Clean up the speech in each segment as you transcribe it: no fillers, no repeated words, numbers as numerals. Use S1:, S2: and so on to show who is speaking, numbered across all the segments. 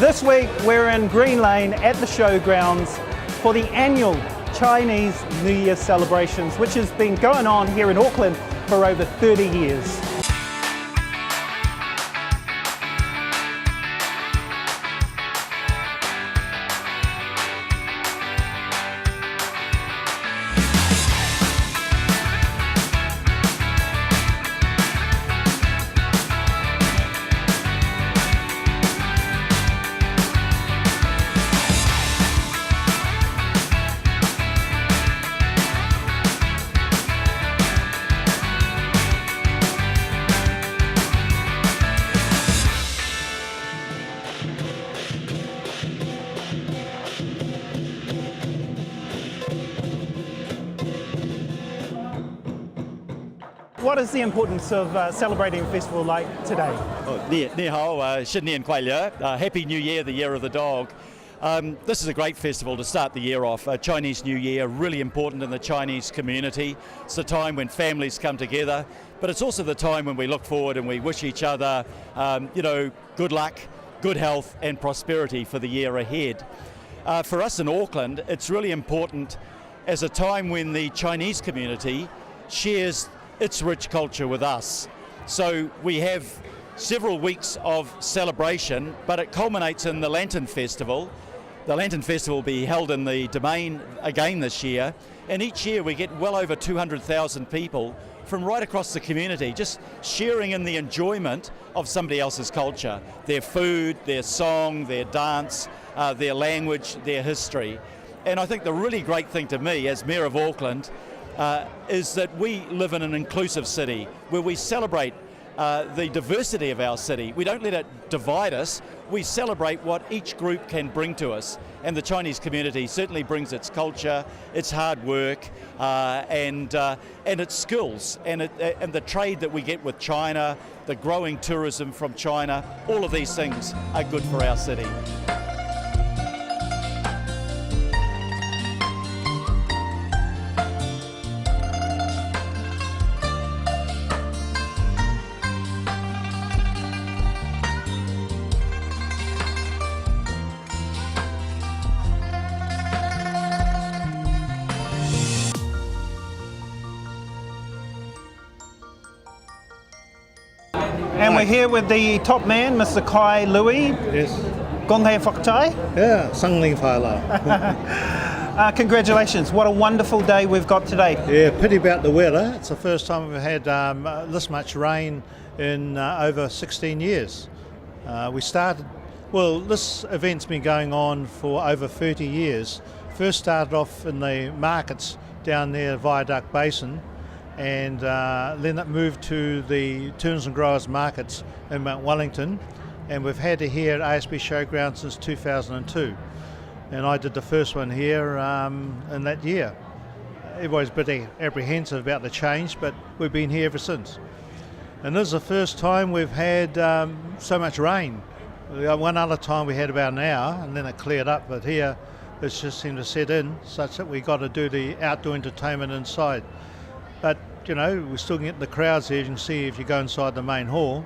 S1: This week we're in Green Lane at the Showgrounds for the annual Chinese New Year celebrations, which has been going on here in Auckland for over 30 years. What is the importance of celebrating a festival like today?
S2: 你好，新年快乐, Happy New Year, the Year of the Dog. This is a great festival to start the year off. Chinese New Year, really important in the Chinese community. It's a time when families come together, but it's also the time when we look forward and we wish each other, good luck, good health and prosperity for the year ahead. For us in Auckland, it's really important as a time when the Chinese community shares its rich culture with us. So we have several weeks of celebration, but it culminates in the Lantern Festival. The Lantern Festival will be held in the Domain again this year, and each year we get well over 200,000 people from right across the community just sharing in the enjoyment of somebody else's culture, their food, their song, their dance, their language, their history. And I think the really great thing to me as Mayor of Auckland is that we live in an inclusive city where we celebrate the diversity of our city. We don't let it divide us. We celebrate what each group can bring to us. And the Chinese community certainly brings its culture, its hard work, and its skills, and the trade that we get with China, the growing tourism from China. All of these things are good for our city.
S1: And we're here with the top man, Mr. Kai Louis.
S3: Yes.
S1: Gong hei whakatau.
S3: Yeah, Sang Ling Fai La.
S1: Congratulations, what a wonderful day we've got today.
S3: Yeah, pity about the weather. It's the first time we've had this much rain in over 16 years. This event's been going on for over 30 years. First started off in the markets down there, Viaduct Basin, and then it moved to the Tourism Growers Markets in Mount Wellington, and we've had it here at ASB Showgrounds since 2002, and I did the first one here in that year. Everybody's a bit apprehensive about the change, but we've been here ever since. And this is the first time we've had so much rain. One other time we had about an hour and then it cleared up, but here it's just seemed to set in such that we got to do the outdoor entertainment inside. But, we still get the crowds here, you can see if you go inside the main hall.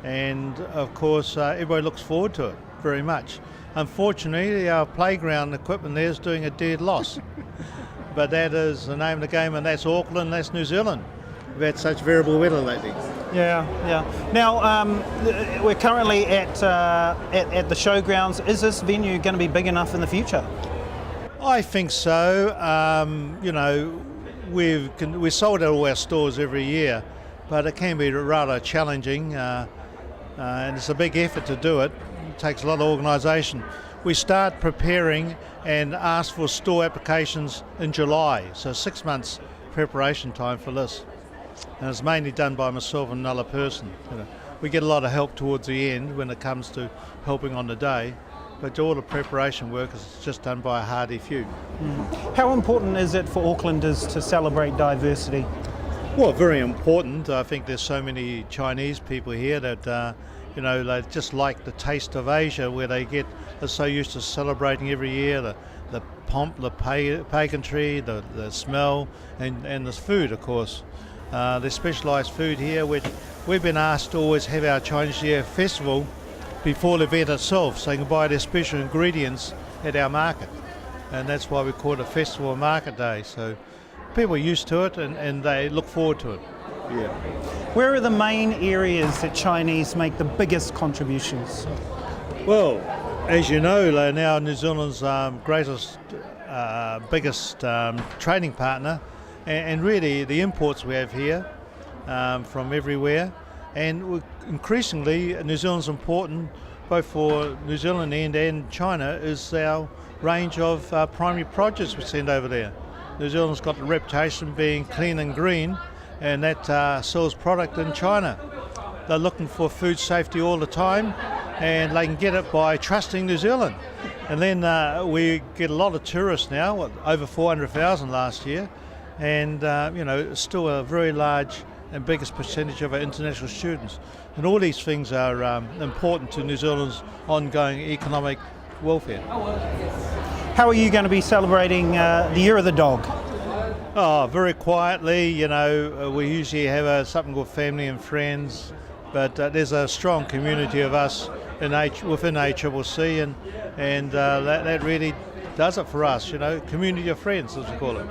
S3: And, of course, everybody looks forward to it very much. Unfortunately, our playground equipment there is doing a dead loss. But that is the name of the game, and that's Auckland, that's New Zealand. We've had such variable weather lately.
S1: Yeah. Now, we're currently at the Showgrounds. Is this venue going to be big enough in the future?
S3: I think so. We sold out all our stores every year, but it can be rather challenging, and it's a big effort to do it. It takes a lot of organisation. We start preparing and ask for store applications in July, so 6 months preparation time for this. And it's mainly done by myself and another person. We get a lot of help towards the end when it comes to helping on the day, but all the preparation work is just done by a hardy few.
S1: How important is it for Aucklanders to celebrate diversity?
S3: Well, very important. I think there's so many Chinese people here that they just like the taste of Asia, where they're so used to celebrating every year the pomp, the pageantry, the smell, and the food, of course. There's specialised food here, which we've been asked to always have our Chinese New Year festival before the event itself, so they can buy their special ingredients at our market. And that's why we call it a festival market day. So people are used to it and they look forward to it. Yeah.
S1: Where are the main areas that Chinese make the biggest contributions?
S3: Well, as you know, they're now New Zealand's greatest, biggest trading partner, and really the imports we have here from everywhere. And increasingly, New Zealand's important, both for New Zealand and China, is our range of primary produce we send over there. New Zealand's got the reputation being clean and green, and that sells product in China. They're looking for food safety all the time, and they can get it by trusting New Zealand. And then we get a lot of tourists now, over 400,000 last year, and it's still a very large and biggest percentage of our international students. And all these things are important to New Zealand's ongoing economic welfare.
S1: How are you going to be celebrating the Year of the Dog?
S3: Oh, very quietly, we usually have something called family and friends, but there's a strong community of us within ACCC, and that really does it for us, community of friends, as we call it.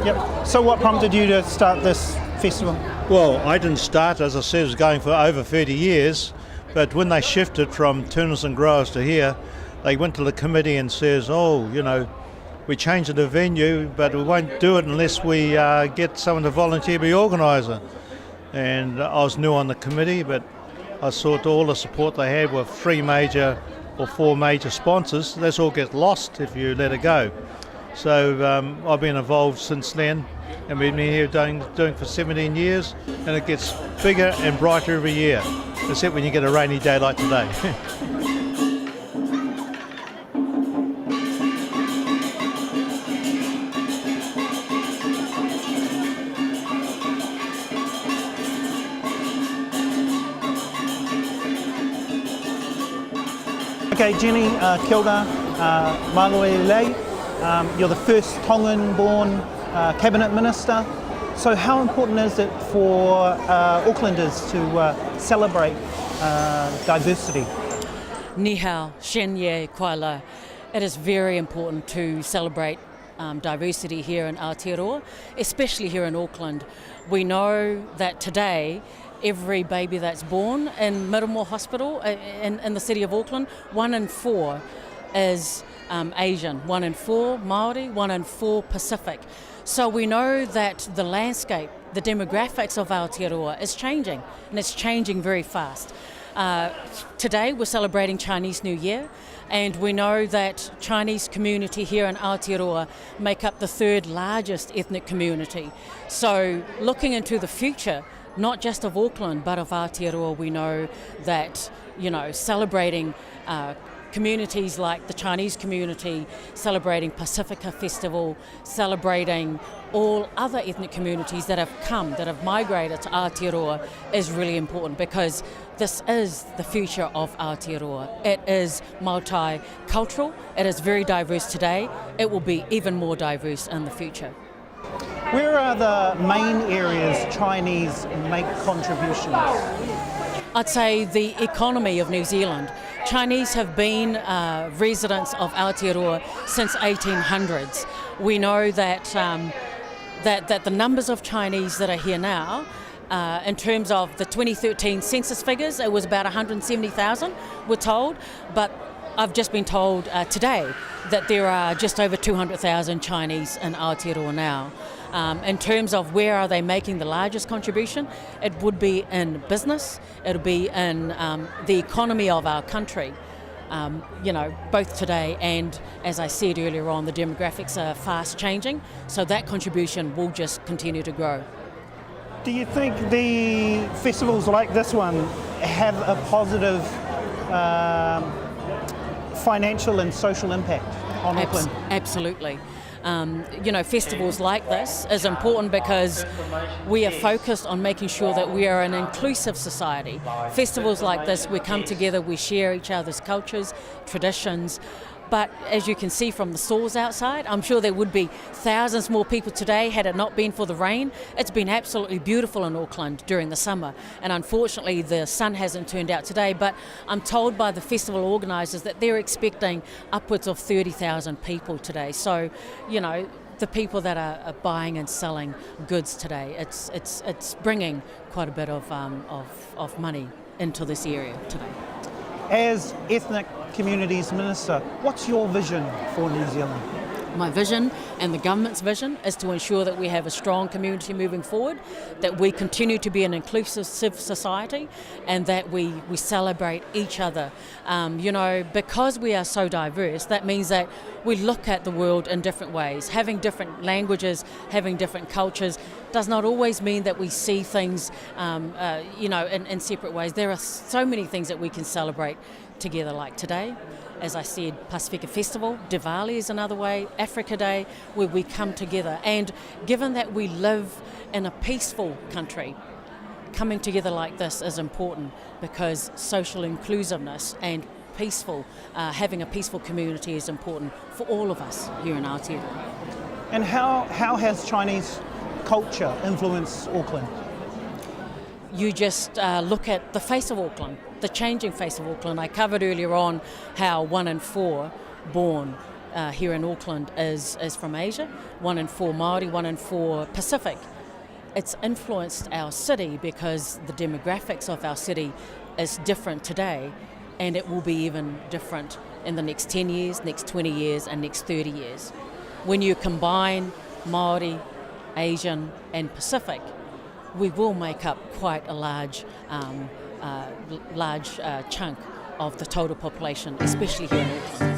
S1: Yep. So what prompted you to start this festival?
S3: Well, I didn't start, as I said, it was going for over 30 years, but when they shifted from Turners and Growers to here, they went to the committee and says, we changed the venue, but we won't do it unless we get someone to volunteer to be organiser. And I was new on the committee, but I thought all the support they had were 4 major sponsors. This all gets lost if you let it go. So I've been involved since then, and we've been here doing for 17 years, and it gets bigger and brighter every year, except when you get a rainy day like today.
S1: Okay, Jenny, kia ora, Maloi Lei. You're the first Tongan-born Cabinet Minister. So how important is it for Aucklanders to celebrate diversity?
S4: Ni hao, shen ye, koe la. It is very important to celebrate diversity here in Aotearoa, especially here in Auckland. We know that today every baby that's born in Miramore Hospital in the city of Auckland, 1 in 4 is Asian, 1 in 4 Māori, 1 in 4 Pacific. So we know that the landscape, the demographics of Aotearoa is changing, and it's changing very fast. Today we're celebrating Chinese New Year, and we know that Chinese community here in Aotearoa make up the 3rd largest ethnic community. So looking into the future, not just of Auckland but of Aotearoa, we know that celebrating communities like the Chinese community, celebrating Pacifica Festival, celebrating all other ethnic communities that have migrated to Aotearoa is really important, because this is the future of Aotearoa. It is multicultural, it is very diverse today, it will be even more diverse in the future.
S1: Where are the main areas Chinese make contributions?
S4: I'd say the economy of New Zealand. Chinese have been residents of Aotearoa since 1800s. We know that that the numbers of Chinese that are here now, in terms of the 2013 census figures, it was about 170,000, we're told, but I've just been told today that there are just over 200,000 Chinese in Aotearoa now. In terms of where are they making the largest contribution, it would be in business, it would be in the economy of our country. Both today and, as I said earlier on, the demographics are fast changing, so that contribution will just continue to grow.
S1: Do you think the festivals like this one have a positive financial and social impact on Auckland?
S4: Absolutely. Festivals like this is important because we are focused on making sure that we are an inclusive society. Festivals like this, we come together, we share each other's cultures, traditions, But as you can see from the stalls outside, I'm sure there would be thousands more people today had it not been for the rain. It's been absolutely beautiful in Auckland during the summer, and unfortunately the sun hasn't turned out today, but I'm told by the festival organisers that they're expecting upwards of 30,000 people today. So, you know, the people that are buying and selling goods today, it's bringing quite a bit of money into this area today.
S1: As Ethnic Communities Minister, what's your vision for New Zealand?
S4: My vision and the government's vision is to ensure that we have a strong community moving forward, that we continue to be an inclusive society, and that we celebrate each other. You know, because we are so diverse, that means that we look at the world in different ways. Having different languages, having different cultures does not always mean that we see things, you know, in separate ways. There are so many things that we can celebrate together, like today. As I said, Pasifika Festival, Diwali is another way, Africa Day, where we come together. And given that we live in a peaceful country, coming together like this is important, because social inclusiveness and having a peaceful community is important for all of us here in Aotearoa.
S1: And how has Chinese culture influenced Auckland?
S4: You just look at the face of Auckland, the changing face of Auckland. I covered earlier on how 1 in 4 born here in Auckland is from Asia, 1 in 4 Māori, 1 in 4 Pacific. It's influenced our city because the demographics of our city is different today, and it will be even different in the next 10 years, next 20 years and next 30 years. When you combine Māori, Asian and Pacific, we will make up quite a large chunk of the total population, especially here in Auckland.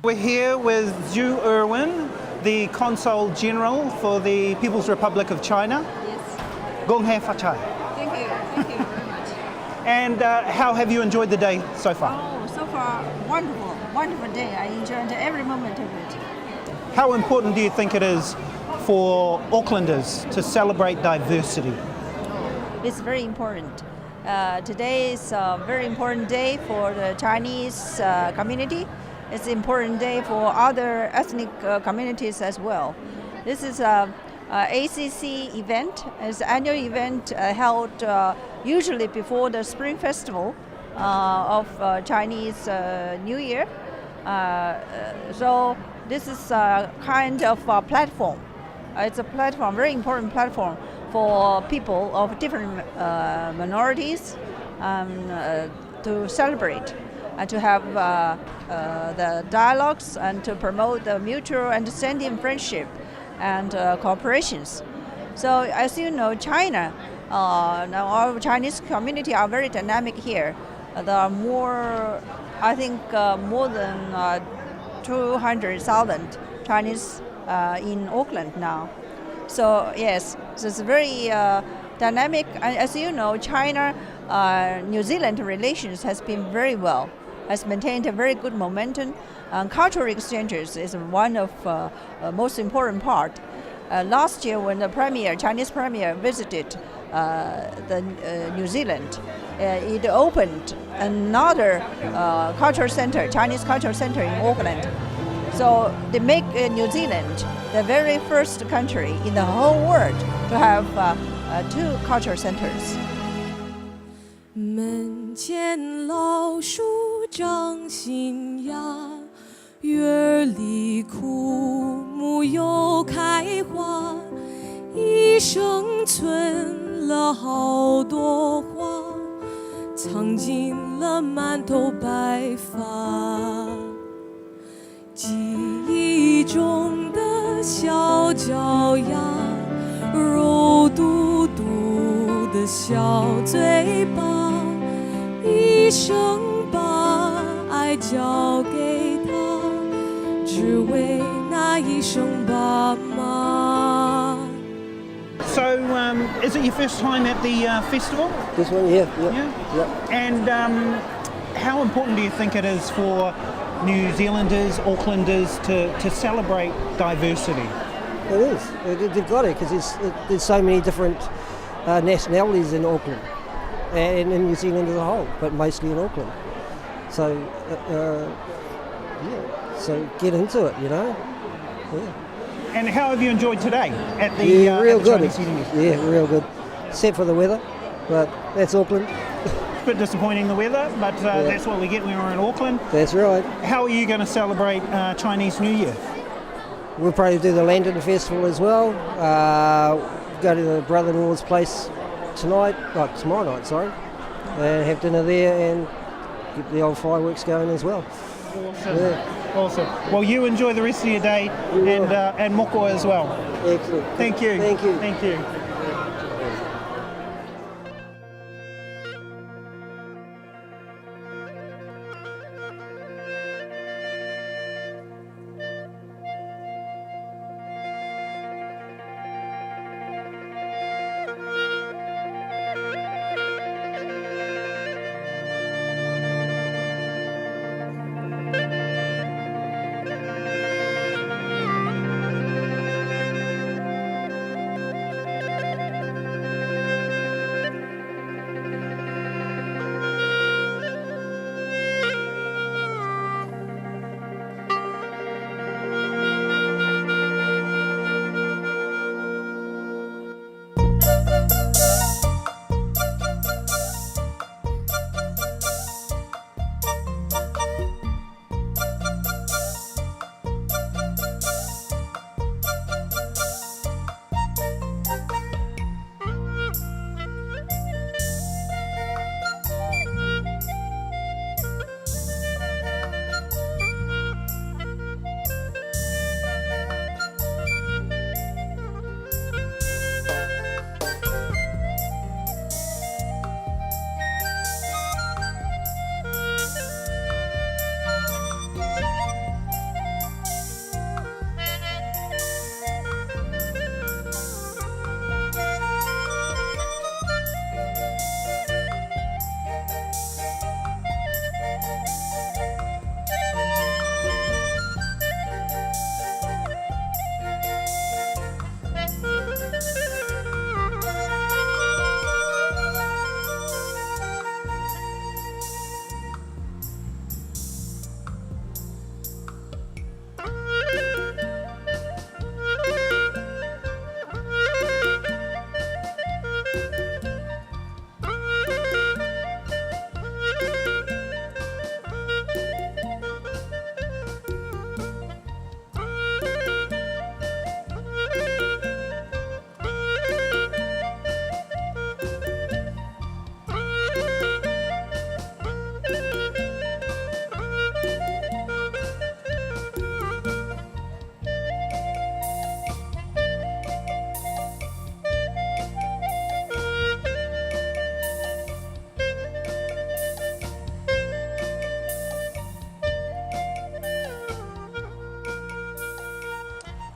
S1: We're here with Zhu Irwin, the Consul General for the People's Republic of China.
S5: Yes.
S1: Gong hei fa chai.
S5: Thank you very much.
S1: And how have you enjoyed the day so far?
S5: Oh, so far, wonderful day. I enjoyed every moment of it.
S1: How important do you think it is for Aucklanders to celebrate diversity?
S5: It's very important. Today is a very important day for the Chinese community. It's an important day for other ethnic communities as well. This is a ACC event. It's an annual event held usually before the Spring Festival of Chinese New Year. So this is a kind of a platform. It's a platform, very important platform for people of different minorities to celebrate and to have the dialogues and to promote the mutual understanding, friendship, and cooperations. So as you know, China, now our Chinese community are very dynamic here. There are more, I think more than 200,000 Chinese in Auckland now. So yes, so it's very dynamic. And as you know, China-New Zealand relations has been very well, has maintained a very good momentum. Cultural exchanges is one of most important part. Last year, when the Chinese premier visited New Zealand, it opened another cultural center, Chinese cultural center in Auckland. So they make New Zealand the very first country in the whole world to have 2 cultural centers.
S6: 门前老树长新芽，院里枯木又开花，一生存了好多花，藏进了满头白发。记忆中的小脚丫，肉嘟嘟的小嘴巴，一生把爱交给他，只为那一声爸妈。
S1: So, is it your first time at the festival?
S7: This one, yeah.
S1: And how important do you think it is for New Zealanders, Aucklanders to celebrate diversity?
S7: It is. They've got it because there's so many different nationalities in Auckland and in New Zealand as a whole, but mostly in Auckland. So, so get into it, you know. Yeah.
S1: And how have you enjoyed today at the,
S7: real
S1: at the
S7: good.
S1: Chinese New Year?
S7: Yeah, real good. Except for the weather, but that's Auckland.
S1: It's a bit disappointing the weather, but that's what we get when we're in Auckland.
S7: That's right.
S1: How are you going to celebrate Chinese New Year?
S7: We'll probably do the Lantern Festival as well. Go to the brother-in-law's place tomorrow night, sorry, and have dinner there and get the old fireworks going as well.
S1: Awesome.
S7: Yeah.
S1: Awesome. Well, you enjoy the rest of your day and moko as well.
S7: Excellent.
S1: Thank you.
S7: Thank you.
S1: Thank you.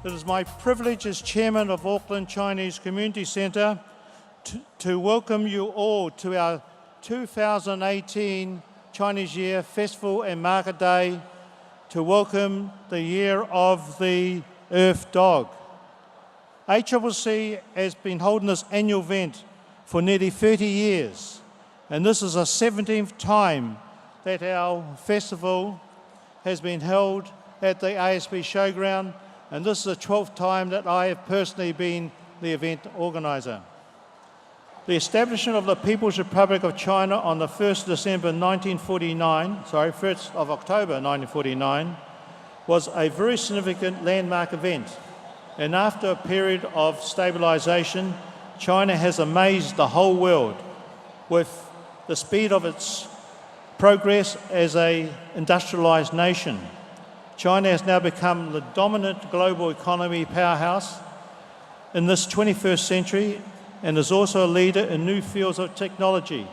S3: It is my privilege as Chairman of Auckland Chinese Community Centre to welcome you all to our 2018 Chinese Year Festival and Market Day to welcome the Year of the Earth Dog. ACCC has been holding this annual event for nearly 30 years, and this is the 17th time that our festival has been held at the ASB Showgrounds, and this is the 12th time that I have personally been the event organiser. The establishment of the People's Republic of China on the 1st of October 1949 was a very significant landmark event. And after a period of stabilisation, China has amazed the whole world with the speed of its progress as an industrialised nation. China has now become the dominant global economy powerhouse in this 21st century, and is also a leader in new fields of technology.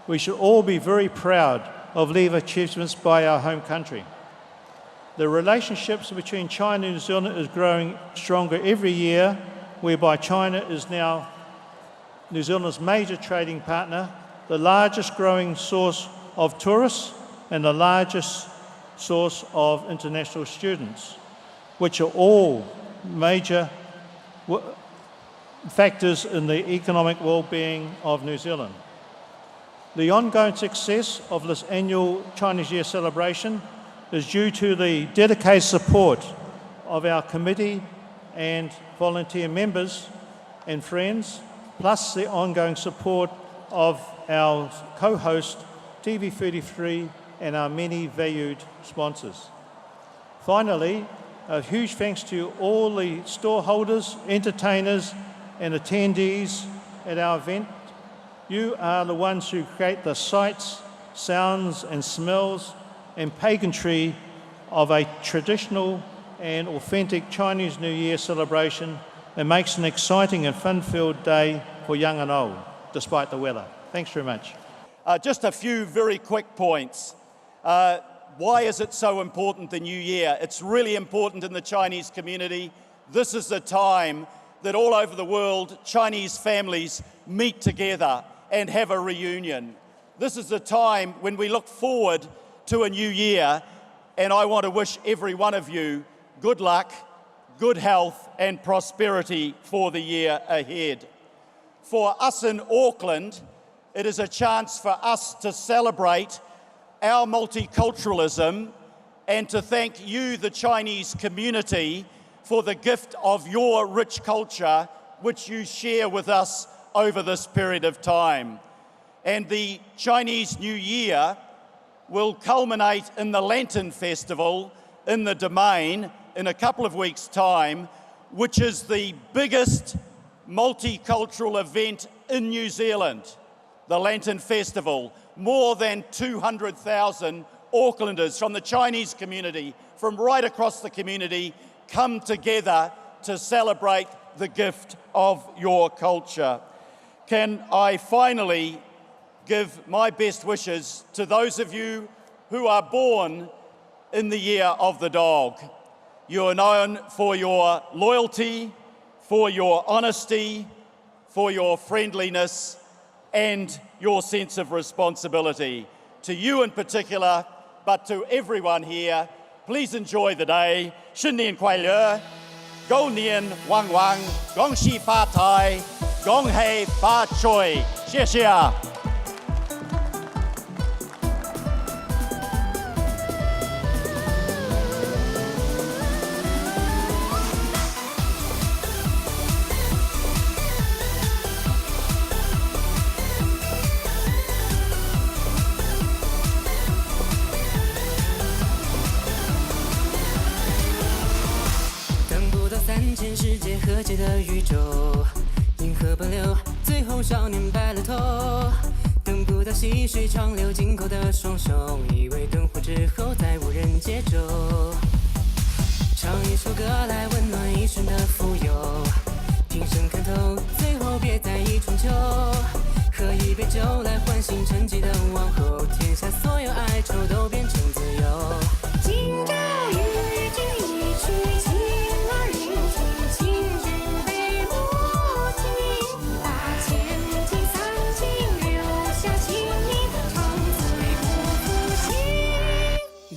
S3: We should all be very proud of these achievements by our home country. The relationships between China and New Zealand is growing stronger every year, whereby China is now New Zealand's major trading partner, the largest growing source of tourists, and the largest source of international students, which are all major factors in the economic well-being of New Zealand. The ongoing success of this annual Chinese Year celebration is due to the dedicated support of our committee and volunteer members and friends, plus the ongoing support of our co-host TV33 and our many valued sponsors. Finally, a huge thanks to all the storeholders, entertainers and attendees at our event. You are the ones who create the sights, sounds and smells and pageantry of a traditional and authentic Chinese New Year celebration and makes an exciting and fun-filled day for young and old, despite the weather. Thanks very much.
S2: Just a few very quick points. Why is it so important, the New Year? It's really important in the Chinese community. This is the time that all over the world, Chinese families meet together and have a reunion. This is the time when we look forward to a new year, and I want to wish every one of you good luck, good health and prosperity for the year ahead. For us in Auckland, it is a chance for us to celebrate our multiculturalism and to thank you, the Chinese community, for the gift of your rich culture, which you share with us over this period of time. And the Chinese New Year will culminate in the Lantern Festival in the Domain in a couple of weeks' time, which is the biggest multicultural event in New Zealand, the Lantern Festival. More than 200,000 Aucklanders from the Chinese community, from right across the community, come together to celebrate the gift of your culture. Can I finally give my best wishes to those of you who are born in the year of the dog. You are known for your loyalty, for your honesty, for your friendliness, and your sense of responsibility. To you in particular, but to everyone here, please enjoy the day. 新年快乐，狗年旺旺，恭喜发财，恭喜发财，谢谢。
S8: 全世界和解的宇宙，银河奔流，最后少年白了头。等不到细水长流，紧扣的双手，以为灯火之后再无人接咒。唱一首歌来温暖一生的富有，平生看透，最后别在意春秋。喝一杯酒来唤醒沉寂的往后，天下所有哀愁都变成自由。今朝与君一曲情儿吟出，情之杯莫停。把千金散尽，留下清明，长醉不复醒。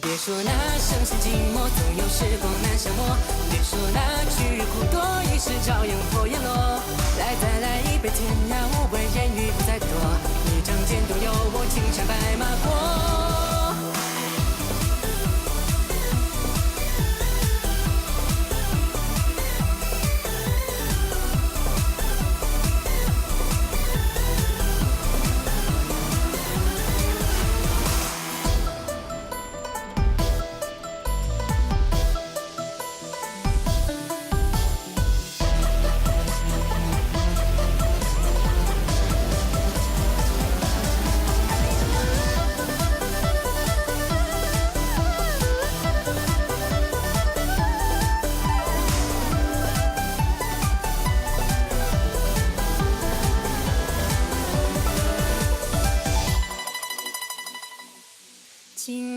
S8: 别说那生死寂寞，总有时光难消磨。别说那去苦多，一世朝阳火焰落。来再来一杯，天涯无归，言语不再多。一仗剑中有我，青山白马过。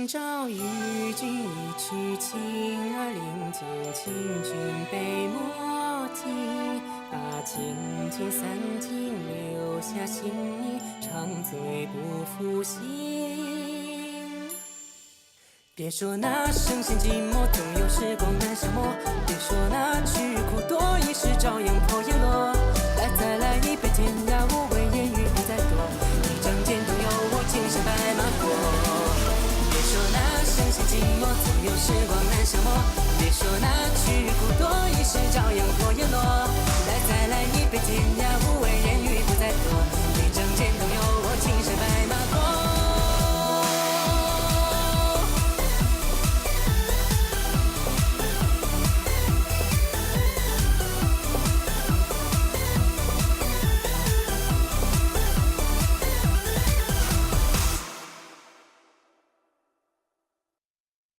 S8: 朝与君一曲，情儿临近，请君杯莫停。把千金散尽，留下心意，长醉不复醒。别说那圣贤寂寞，总有时光难消磨。别说那曲苦多，一时朝阳破叶落。来再来一杯，天涯无味，烟雨不再多。一仗剑东游，我青山白马过。别说那圣贤寂寞，总有时光难消磨。别说那曲苦多，一时朝阳破叶落。来再来一杯，天